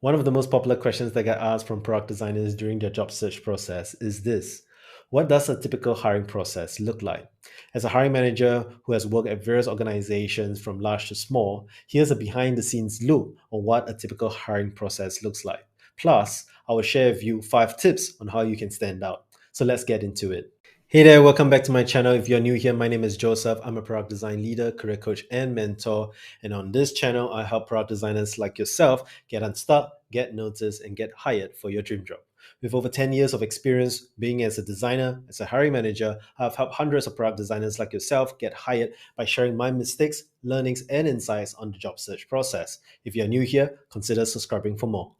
One of the most popular questions that get asked from product designers during their job search process is this: what does a typical hiring process look like? As a hiring manager who has worked at various organizations from large to small, here's a behind the scenes look on what a typical hiring process looks like. Plus, I will share with you 5 tips on how you can stand out. So let's get into it. Hey there, welcome back to my channel. If you're new here, my name is Joseph. I'm a product design leader, career coach, and mentor. And on this channel, I help product designers like yourself get unstuck, get noticed, and get hired for your dream job. With over 10 years of experience being as a designer, as a hiring manager, I've helped hundreds of product designers like yourself get hired by sharing my mistakes, learnings, and insights on the job search process. If you're new here, consider subscribing for more.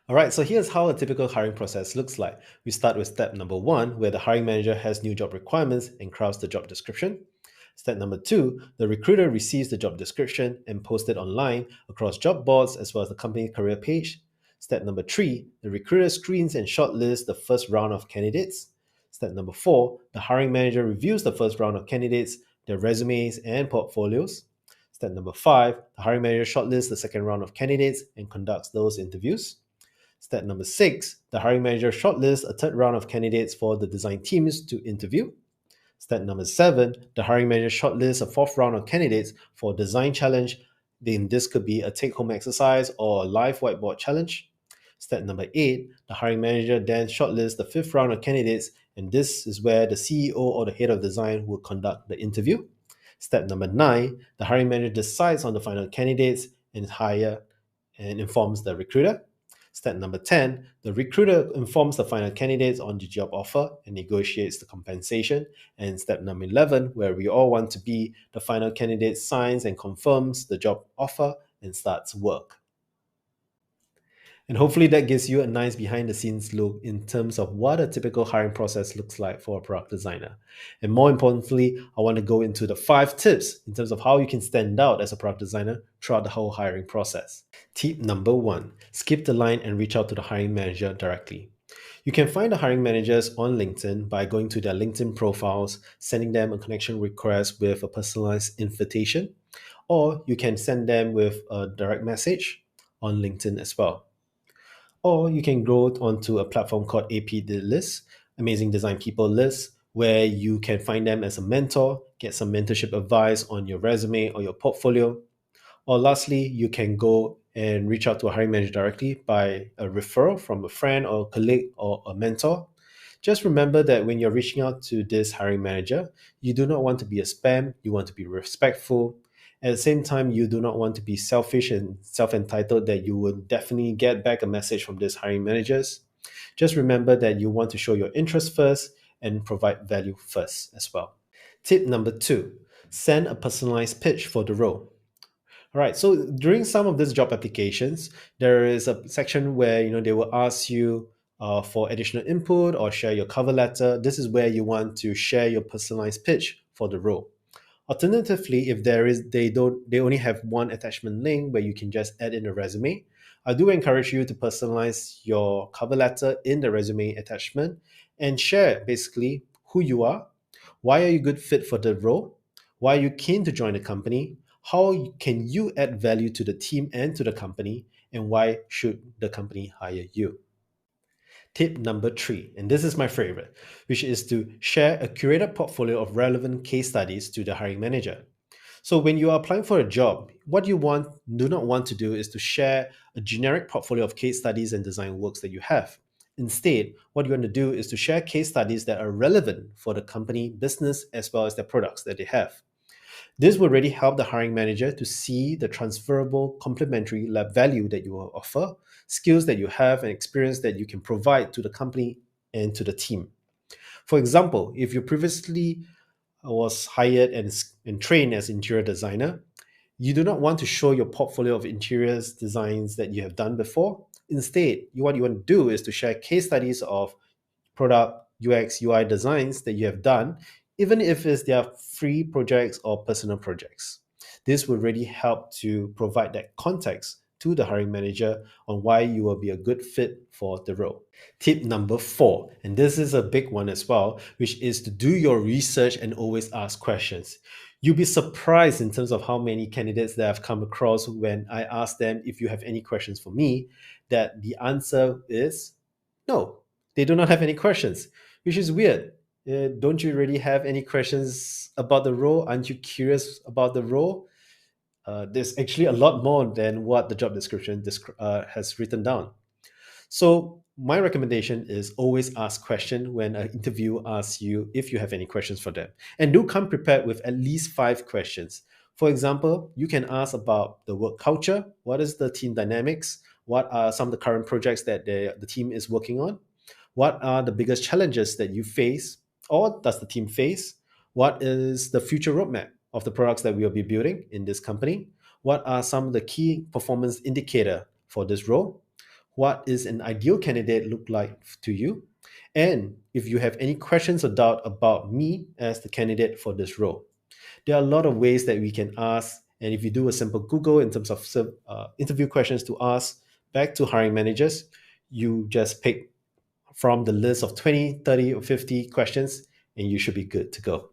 All right, so here's how a typical hiring process looks like. We start with step number 1, where the hiring manager has new job requirements and crafts the job description. Step number 2, the recruiter receives the job description and posts it online across job boards as well as the company career page. Step number 3, the recruiter screens and shortlists the first round of candidates. Step number 4, the hiring manager reviews the first round of candidates, their resumes and portfolios. Step number 5, the hiring manager shortlists the second round of candidates and conducts those interviews. Step number 6, the hiring manager shortlists a third round of candidates for the design teams to interview. Step number 7, the hiring manager shortlists a fourth round of candidates for design challenge. Then this could be a take-home exercise or a live whiteboard challenge. Step number 8, the hiring manager then shortlists the fifth round of candidates, and this is where the CEO or the head of design will conduct the interview. Step number 9, the hiring manager decides on the final candidates and informs the recruiter. Step number 10, the recruiter informs the final candidates on the job offer and negotiates the compensation. And step number 11, where we all want to be, the final candidate signs and confirms the job offer and starts work. And hopefully that gives you a nice behind the scenes look in terms of what a typical hiring process looks like for a product designer. And more importantly, I want to go into the 5 tips in terms of how you can stand out as a product designer throughout the whole hiring process. Tip number 1, skip the line and reach out to the hiring manager directly. You can find the hiring managers on LinkedIn by going to their LinkedIn profiles, sending them a connection request with a personalized invitation, or you can send them with a direct message on LinkedIn as well. Or you can go onto a platform called AP List, Amazing Design People List, where you can find them as a mentor, get some mentorship advice on your resume or your portfolio. Or lastly, you can go and reach out to a hiring manager directly by a referral from a friend or a colleague or a mentor. Just remember that when you're reaching out to this hiring manager, you do not want to be a spam, you want to be respectful. At the same time, you do not want to be selfish and self entitled that you will definitely get back a message from these hiring managers. Just remember that you want to show your interest first and provide value first as well. Tip number 2, send a personalized pitch for the role. All right. So during some of these job applications, there is a section where they will ask you for additional input or share your cover letter. This is where you want to share your personalized pitch for the role. Alternatively, if they only have one attachment link where you can just add in a resume. I do encourage you to personalize your cover letter in the resume attachment and share basically who you are, why are you a good fit for the role, why are you keen to join the company, how can you add value to the team and to the company, and why should the company hire you. Tip number 3, and this is my favorite, which is to share a curated portfolio of relevant case studies to the hiring manager. So when you are applying for a job, what you do not want to do is to share a generic portfolio of case studies and design works that you have. Instead, what you want to do is to share case studies that are relevant for the company, business, as well as their products that they have. This will really help the hiring manager to see the transferable complementary value that you will offer, skills that you have, and experience that you can provide to the company and to the team. For example, if you previously was hired and trained as interior designer, you do not want to show your portfolio of interiors designs that you have done before. Instead, what you want to do is to share case studies of product UX UI designs that you have done, even if it's their free projects or personal projects. This will really help to provide that context to the hiring manager on why you will be a good fit for the role. Tip number 4, and this is a big one as well, which is to do your research and always ask questions. You'll be surprised in terms of how many candidates that I've come across when I ask them if you have any questions for me. that the answer is no. They do not have any questions, which is weird. Don't you really have any questions about the role? Aren't you curious about the role? There's actually a lot more than what the job description has written down. So my recommendation is always ask question when an interview asks you if you have any questions for them. And do come prepared with at least 5 questions. For example, you can ask about the work culture, what is the team dynamics, what are some of the current projects that the team is working on, what are the biggest challenges that you face or does the team face, what is the future roadmap of the products that we will be building in this company, what are some of the key performance indicator for this role, what is an ideal candidate look like to you, and if you have any questions or doubt about me as the candidate for this role. There are a lot of ways that we can ask, and if you do a simple Google in terms of interview questions to ask back to hiring managers, you just pick from the list of 20, 30, or 50 questions, and you should be good to go.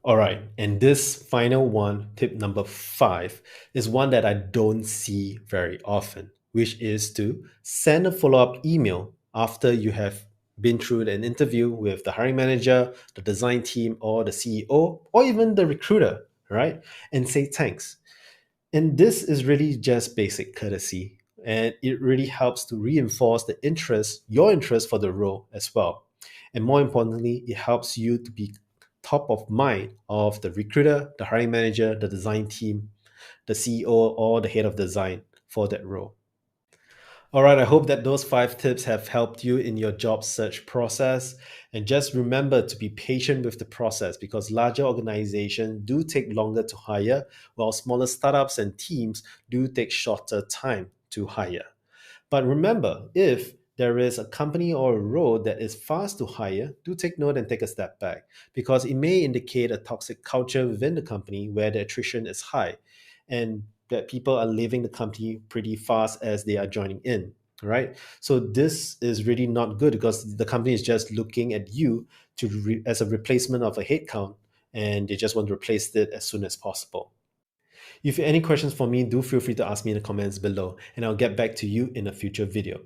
All right, and this final one, tip number 5, is one that I don't see very often, which is to send a follow-up email after you have been through an interview with the hiring manager, the design team, or the CEO, or even the recruiter, right? And say thanks. And this is really just basic courtesy, and it really helps to reinforce the interest, your interest for the role as well. And more importantly, it helps you to be top of mind of the recruiter, the hiring manager, the design team, the CEO, or the head of design for that role. All right, I hope that those 5 tips have helped you in your job search process. And just remember to be patient with the process because larger organizations do take longer to hire, while smaller startups and teams do take shorter time to hire. But remember, if there is a company or a role that is fast to hire, do take note and take a step back because it may indicate a toxic culture within the company where the attrition is high and that people are leaving the company pretty fast as they are joining in, right? So this is really not good because the company is just looking at you as a replacement of a headcount and they just want to replace it as soon as possible. If you have any questions for me, do feel free to ask me in the comments below and I'll get back to you in a future video.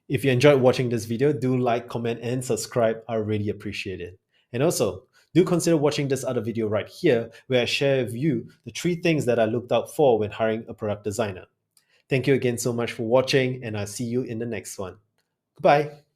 If you enjoyed watching this video, do like, comment, and subscribe. I really appreciate it. And also, do consider watching this other video right here where I share with you the 3 things that I looked out for when hiring a product designer. Thank you again so much for watching and I'll see you in the next one. Goodbye.